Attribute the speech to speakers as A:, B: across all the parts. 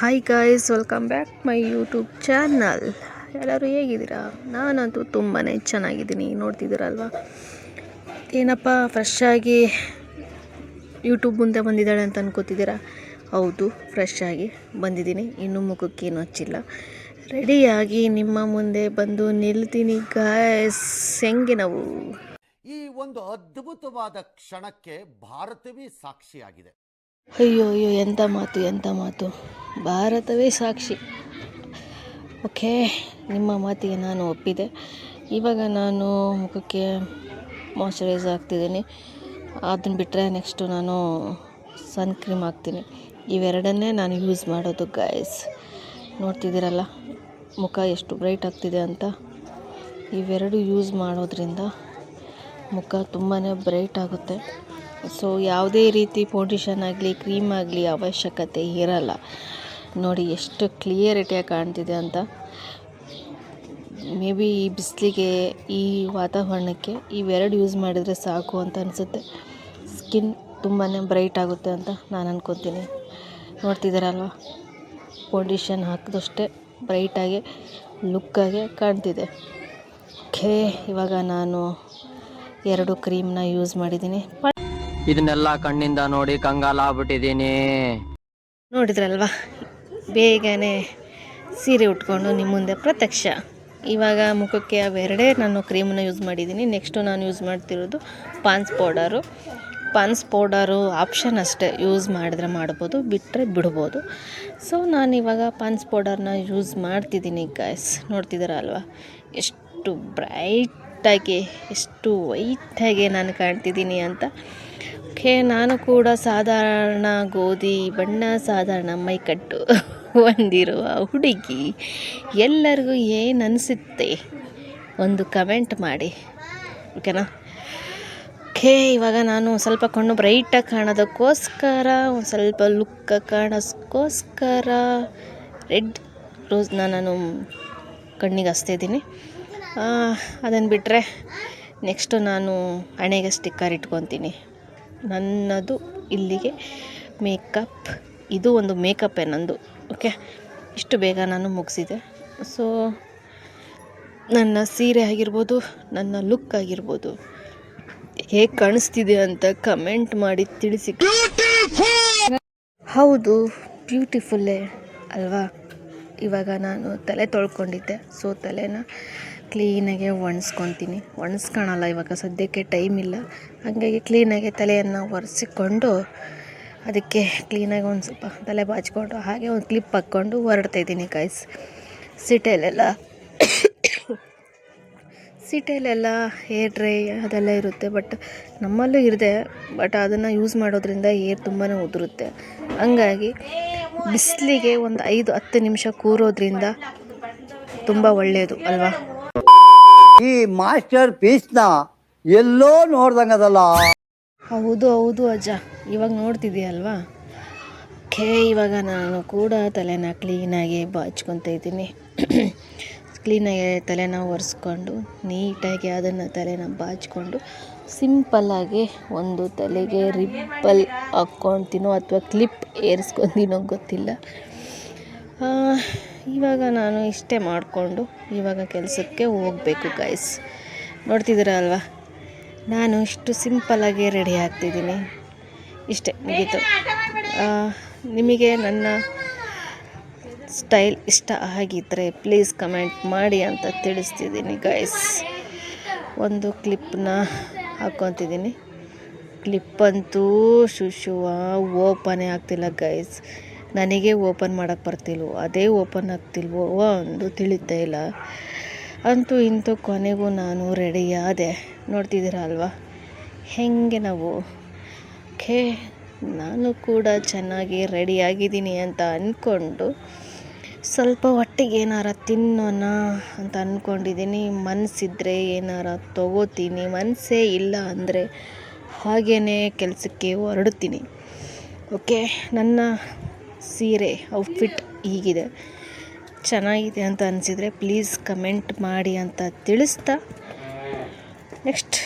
A: Hi guys, welcome back my YouTube channel. ಎಲ್ಲರೂ ಹೇಗಿದ್ದೀರಾ? ನಾನಂತೂ ತುಂಬಾ ಚೆನ್ನಾಗಿದ್ದೀನಿ. ನೋಡ್ತಿದ್ದೀರಲ್ವ, ಏನಪ್ಪ ಫ್ರೆಶ್ ಆಗಿ ಯೂಟ್ಯೂಬ್ ಮುಂದೆ ಬಂದಿದ್ದಾಳೆ ಅಂತ ಅನ್ಕೋತಿದ್ದೀರಾ? ಹೌದು, ಫ್ರೆಶ್ ಆಗಿ ಬಂದಿದ್ದೀನಿ. ಇನ್ನೂ ಮುಖಕ್ಕೇನು ಹಚ್ಚಿಲ್ಲ. ರೆಡಿಯಾಗಿ ನಿಮ್ಮ ಮುಂದೆ ಬಂದು ನಿಲ್ತೀನಿ ಗಾಯ್ಸ್. ಹೆಂಗೆ ನಾವು
B: ಈ ಒಂದು ಅದ್ಭುತವಾದ ಕ್ಷಣಕ್ಕೆ ಭಾರತವೇ ಸಾಕ್ಷಿಯಾಗಿದೆ.
A: ಅಯ್ಯೋ ಅಯ್ಯೋ, ಎಂಥ ಮಾತು. ಭಾರತವೇ ಸಾಕ್ಷಿ. ಓಕೆ, ನಿಮ್ಮ ಮಾತಿಗೆ ನಾನು ಒಪ್ಪಿದೆ. ಇವಾಗ ನಾನು ಮುಖಕ್ಕೆ ಮಾಯ್ಶ್ಚರೈಸ್ ಹಾಕ್ತಿದ್ದೀನಿ. ಅದನ್ನು ಬಿಟ್ಟರೆ ನೆಕ್ಸ್ಟು ನಾನು ಸನ್ ಕ್ರೀಮ್ ಹಾಕ್ತೀನಿ. ಇವೆರಡನ್ನೇ ನಾನು ಯೂಸ್ ಮಾಡೋದು ಗಾಯ್ಸ್. ನೋಡ್ತಿದ್ದೀರಲ್ಲ ಮುಖ ಎಷ್ಟು ಬ್ರೈಟ್ ಆಗ್ತಿದೆ ಅಂತ. ಇವೆರಡು ಯೂಸ್ ಮಾಡೋದ್ರಿಂದ ಮುಖ ತುಂಬಾ ಬ್ರೈಟ್ ಆಗುತ್ತೆ. ಸೊ ಯಾವುದೇ ರೀತಿ ಫೌಂಡೇಶನ್ ಆಗಲಿ ಕ್ರೀಮ್ ಆಗಲಿ ಅವಶ್ಯಕತೆ ಇರಲ್ಲ. ನೋಡಿ ಎಷ್ಟು ಕ್ಲಿಯರಿಟಿಯಾಗಿ ಕಾಣ್ತಿದೆ ಅಂತ. ಮೇ ಬಿ ಈ ಬಿಸಿಲಿಗೆ, ಈ ವಾತಾವರಣಕ್ಕೆ ಇವೆರಡು ಯೂಸ್ ಮಾಡಿದರೆ ಸಾಕು ಅಂತ ಅನಿಸುತ್ತೆ. ಸ್ಕಿನ್ ತುಂಬಾ ಬ್ರೈಟ್ ಆಗುತ್ತೆ ಅಂತ ನಾನು ಅನ್ಕೊತೀನಿ. ನೋಡ್ತಿದ್ದೀರಲ್ವ, ಫೌಂಡೇಶನ್ ಹಾಕಿದಷ್ಟೇ ಬ್ರೈಟಾಗಿ ಲುಕ್ಕಾಗೆ ಕಾಣ್ತಿದೆ. ಓಕೆ, ಇವಾಗ ನಾನು 2 ಕ್ರೀಮ್ನ ಯೂಸ್ ಮಾಡಿದ್ದೀನಿ.
C: ಇದನ್ನೆಲ್ಲ ಕಣ್ಣಿಂದ ನೋಡಿ ಕಂಗಾಲಾಗ್ಬಿಟ್ಟಿದ್ದೀನಿ.
A: ನೋಡಿದ್ರಲ್ವಾ, ಬೇಗನೆ ಸೀರೆ ಉಟ್ಕೊಂಡು ನಿಮ್ಮ ಮುಂದೆ ಪ್ರತ್ಯಕ್ಷ. ಇವಾಗ ಮುಖಕ್ಕೆ ಅವೆರಡೇ ನಾನು ಕ್ರೀಮನ್ನ ಯೂಸ್ ಮಾಡಿದ್ದೀನಿ. ನೆಕ್ಸ್ಟು ನಾನು ಯೂಸ್ ಮಾಡ್ತಿರೋದು ಪಾನ್ಸ್ ಪೌಡರು ಆಪ್ಷನ್ ಅಷ್ಟೇ. ಯೂಸ್ ಮಾಡಿದ್ರೆ ಮಾಡ್ಬೋದು, ಬಿಟ್ಟರೆ ಬಿಡ್ಬೋದು. ಸೊ ನಾನಿವಾಗ ಪಾನ್ಸ್ ಪೌಡರ್ನ ಯೂಸ್ ಮಾಡ್ತಿದ್ದೀನಿ ಗಾಯ್ಸ್. ನೋಡ್ತಿದ್ದೀರ ಅಲ್ವಾ ಎಷ್ಟು ಬ್ರೈಟಾಗಿ, ಎಷ್ಟು ವೈಟಾಗಿ ನಾನು ಕಾಣ್ತಿದ್ದೀನಿ ಅಂತ. ಓಕೆ, ನಾನು ಕೂಡ ಸಾಧಾರಣ ಗೋಧಿ ಬಣ್ಣ, ಸಾಧಾರಣ ಮೈಕಟ್ಟು ಹೊಂದಿರುವ ಹುಡುಗಿ. ಎಲ್ಲರಿಗೂ ಏನು ಅನಿಸುತ್ತೆ ಒಂದು ಕಮೆಂಟ್ ಮಾಡಿ, ಓಕೆನಾ? ಓಕೆ, ಇವಾಗ ನಾನು ಸ್ವಲ್ಪ ಕಣ್ಣು ಬ್ರೈಟಾಗಿ ಕಾಣೋದಕ್ಕೋಸ್ಕರ, ಒಂದು ಸ್ವಲ್ಪ ಲುಕ್ ಕಾಣೋಕ್ಕೋಸ್ಕರ ರೆಡ್ ರೋಸ್ನ ನಾನು ಕಣ್ಣಿಗೆ ಹಚ್ತಿದ್ದೀನಿ. ಅದನ್ನು ಬಿಟ್ಟರೆ ನೆಕ್ಸ್ಟು ನಾನು ಹಣೆಗೆ ಸ್ಟಿಕ್ಕರ್ ಇಟ್ಕೊತೀನಿ. ನನ್ನದು ಇಲ್ಲಿಗೆ ಮೇಕಪ್. ಇದು ಒಂದು ಮೇಕಪ್ಪೇ ನಂದು. ಓಕೆ, ಇಷ್ಟು ಬೇಗ ನಾನು ಮುಗಿಸಿದೆ. ಸೊ ನನ್ನ ಸೀರೆ ಆಗಿರ್ಬೋದು, ನನ್ನ ಲುಕ್ ಆಗಿರ್ಬೋದು ಹೇಗೆ ಕಾಣಿಸ್ತಿದೆ ಅಂತ ಕಮೆಂಟ್ ಮಾಡಿ ತಿಳಿಸಿ. ಹೌದು, ಬ್ಯೂಟಿಫುಲ್ಲೇ ಅಲ್ವಾ? ಇವಾಗ ನಾನು ತಲೆ ತೊಳ್ಕೊಂಡಿದ್ದೆ. ಸೊ ತಲೆನ ಕ್ಲೀನಾಗೆ ಒಣಸ್ಕೊಳಲ್ಲ. ಇವಾಗ ಸದ್ಯಕ್ಕೆ ಟೈಮ್ ಇಲ್ಲ, ಹಾಗಾಗಿ ಕ್ಲೀನಾಗಿ ತಲೆಯನ್ನು ಒರೆಸಿಕೊಂಡು ಅದಕ್ಕೆ ಕ್ಲೀನಾಗಿ ಒಂದು ಸ್ವಲ್ಪ ತಲೆ ಬಾಚಿಕೊಂಡು ಹಾಗೆ ಒಂದು ಕ್ಲಿಪ್ ಹಾಕ್ಕೊಂಡು ಹೊರಡ್ತಾಯಿದ್ದೀನಿ ಗಾಯ್ಸ್. ಸಿಟೆಲೆಲ್ಲ ಹೇರ್ ಡ್ರೈ ಅದೆಲ್ಲ ಇರುತ್ತೆ. ಬಟ್ ನಮ್ಮಲ್ಲೂ ಇದೆ, ಬಟ್ ಅದನ್ನು ಯೂಸ್ ಮಾಡೋದ್ರಿಂದ ಹೇರ್ ತುಂಬಾ ಉದುರುತ್ತೆ. ಹಂಗಾಗಿ ಬಿಸಿಲಿಗೆ ಒಂದು 5-10 ನಿಮಿಷ ಕೂರೋದ್ರಿಂದ ತುಂಬ ಒಳ್ಳೆಯದು ಅಲ್ವಾ?
D: ಈ ಮಾಸ್ಟರ್ ಪೀಸ್ನ ಎಲ್ಲೋ ನೋಡ್ದಂಗದಲ್ಲ.
A: ಹೌದು ಅಜ್ಜ, ಇವಾಗ ನೋಡ್ತಿದ್ದೀಯಲ್ವಾ? ಓಕೆ, ಇವಾಗ ನಾನು ಕೂಡ ತಲೆನ ಕ್ಲೀನಾಗಿ ಬಾಚ್ಕೊತಾ ಇದ್ದೀನಿ. ಕ್ಲೀನಾಗಿ ತಲೆನ ಒರೆಸ್ಕೊಂಡು ನೀಟಾಗಿ ಅದನ್ನು ತಲೆನ ಬಾಚಿಕೊಂಡು ಸಿಂಪಲ್ಲಾಗಿ ಒಂದು ತಲೆಗೆ ರಿಬ್ಬಲ್ ಹಾಕ್ಕೊಳ್ತೀನೋ ಅಥವಾ ಕ್ಲಿಪ್ ಏರಿಸ್ಕೊತೀನೋ ಗೊತ್ತಿಲ್ಲ. ಇವಾಗ ನಾನು ಇಷ್ಟೇ ಮಾಡಿಕೊಂಡು ಇವಾಗ ಕೆಲಸಕ್ಕೆ ಹೋಗಬೇಕು ಗಾಯ್ಸ್. ನೋಡ್ತಿದ್ದೀರ ಅಲ್ವಾ, ನಾನು ಇಷ್ಟು ಸಿಂಪಲ್ಲಾಗಿ ರೆಡಿ ಆಗ್ತಿದ್ದೀನಿ. ಇಷ್ಟೇ, ಮುಗೀತು. ನಿಮಗೆ ನನ್ನ ಸ್ಟೈಲ್ ಇಷ್ಟ ಆಗಿದ್ದರೆ ಪ್ಲೀಸ್ ಕಮೆಂಟ್ ಮಾಡಿ ಅಂತ ತಿಳಿಸ್ತಿದ್ದೀನಿ ಗಾಯ್ಸ್. ಒಂದು ಕ್ಲಿಪ್ಪನ್ನ ಹಾಕ್ಕೊತಿದ್ದೀನಿ. ಕ್ಲಿಪ್ಪಂತೂ ಓಪನೇ ಆಗ್ತಿಲ್ಲ ಗಾಯ್ಸ್. ನನಗೆ ಓಪನ್ ಮಾಡೋಕ್ಕೆ ಬರ್ತಿಲ್ವೋ, ಅದೇ ಓಪನ್ ಆಗ್ತಿಲ್ವೋ ಒಂದು ತಿಳಿತಾ ಇಲ್ಲ. ಅಂತೂ ಇಂತೂ ಕೊನೆಗೂ ನಾನು ರೆಡಿಯಾದೆ. ನೋಡ್ತಿದ್ದೀರ ಅಲ್ವಾ ಹೆಂಗೆ ನಾವು. ಓಕೆ, ನಾನು ಕೂಡ ಚೆನ್ನಾಗಿ ರೆಡಿಯಾಗಿದ್ದೀನಿ ಅಂತ ಅಂದ್ಕೊಂಡು ಸ್ವಲ್ಪ ಹೊಟ್ಟೆಗೆ ಏನಾರ ತಿನ್ನೋಣ ಅಂತ ಅಂದ್ಕೊಂಡಿದ್ದೀನಿ. ಮನಸ್ಸಿದ್ರೆ ಏನಾರ ತೊಗೋತೀನಿ, ಮನಸ್ಸೇ ಇಲ್ಲ ಅಂದರೆ ಹಾಗೇ ಕೆಲಸಕ್ಕೆ ಹೊರಡ್ತೀನಿ. ಓಕೆ, ನನ್ನ ಸೀರೆ ಔಟ್ಫಿಟ್ ಹೀಗಿದೆ. ಚೆನ್ನಾಗಿದೆ ಅಂತ ಅನಿಸಿದರೆ ಪ್ಲೀಸ್ ಕಮೆಂಟ್ ಮಾಡಿ ಅಂತ ತಿಳಿಸ್ತಾ ನೆಕ್ಸ್ಟ್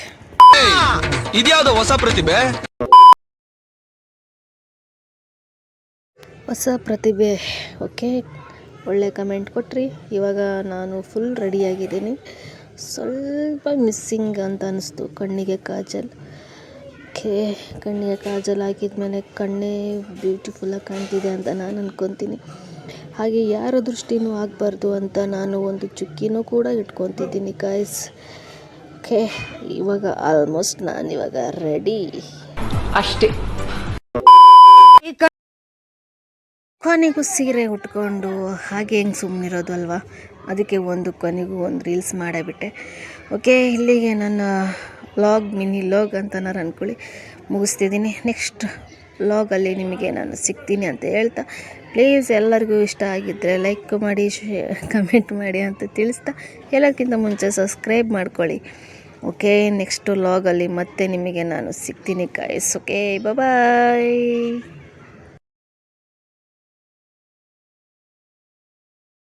E: ಇದ್ಯಾವುದು ಹೊಸ ಪ್ರತಿಭೆ?
A: ಹೊಸ ಪ್ರತಿಭೆ. ಓಕೆ, ಒಳ್ಳೆ ಕಮೆಂಟ್ ಕೊಟ್ರಿ. ಇವಾಗ ನಾನು ಫುಲ್ ರೆಡಿಯಾಗಿದ್ದೀನಿ. ಸ್ವಲ್ಪ ಮಿಸ್ಸಿಂಗ್ ಅಂತ ಅನ್ನಿಸ್ತು ಕಣ್ಣಿಗೆ ಕಾಜಲ್. ಓಕೆ, ಕಣ್ಣಿಗೆ ಕಾಜಲ್ ಹಾಕಿದ್ಮೇಲೆ ಕಣ್ಣೇ ಬ್ಯೂಟಿಫುಲ್ಲಾಗಿ ಕಾಣ್ತಿದೆ ಅಂತ ನಾನು ಅಂದ್ಕೊತೀನಿ. ಹಾಗೆ ಯಾರ ದೃಷ್ಟಿನೂ ಆಗಬಾರ್ದು ಅಂತ ನಾನು ಒಂದು ಚುಕ್ಕಿನೂ ಕೂಡ ಇಟ್ಕೊತಿದ್ದೀನಿ ಗಾಯ್ಸ್. ಓಕೆ, ಇವಾಗ ಆಲ್ಮೋಸ್ಟ್ ನಾನಿವಾಗ ರೆಡಿ
E: ಅಷ್ಟೇ.
A: ಕೊನೆಗೂ ಸೀರೆ ಉಟ್ಕೊಂಡು ಹಾಗೆ ಹೆಂಗೆ ಸುಮ್ಮನಿರೋದು ಅಲ್ವಾ, ಅದಕ್ಕೆ ಕೊನೆಗೂ ಒಂದು ರೀಲ್ಸ್ ಮಾಡೇಬಿಟ್ಟೆ. ಓಕೆ, ಇಲ್ಲಿಗೆ ನನ್ನ ಮಿನಿ ಲಾಗ್ ಅಂತ ನಾನು ಅಂದ್ಕೊಳ್ಳಿ ಮುಗಿಸ್ತಿದ್ದೀನಿ. ನೆಕ್ಸ್ಟ್ ಲಾಗಲ್ಲಿ ನಿಮಗೆ ನಾನು ಸಿಗ್ತೀನಿ ಅಂತ ಹೇಳ್ತಾ, ಪ್ಲೀಸ್ ಎಲ್ಲರಿಗೂ ಇಷ್ಟ ಆಗಿದ್ದರೆ ಲೈಕ್ ಮಾಡಿ, ಕಮೆಂಟ್ ಮಾಡಿ ಅಂತ ತಿಳಿಸ್ತಾ, ಎಲ್ಲಕ್ಕಿಂತ ಮುಂಚೆ ಸಬ್ಸ್ಕ್ರೈಬ್ ಮಾಡ್ಕೊಳ್ಳಿ. ಓಕೆ, ನೆಕ್ಸ್ಟ್ ಲಾಗಲ್ಲಿ ಮತ್ತೆ ನಿಮಗೆ ನಾನು ಸಿಗ್ತೀನಿ ಗಾಯ್ಸ್. ಓಕೆ, ಬಾಯ್.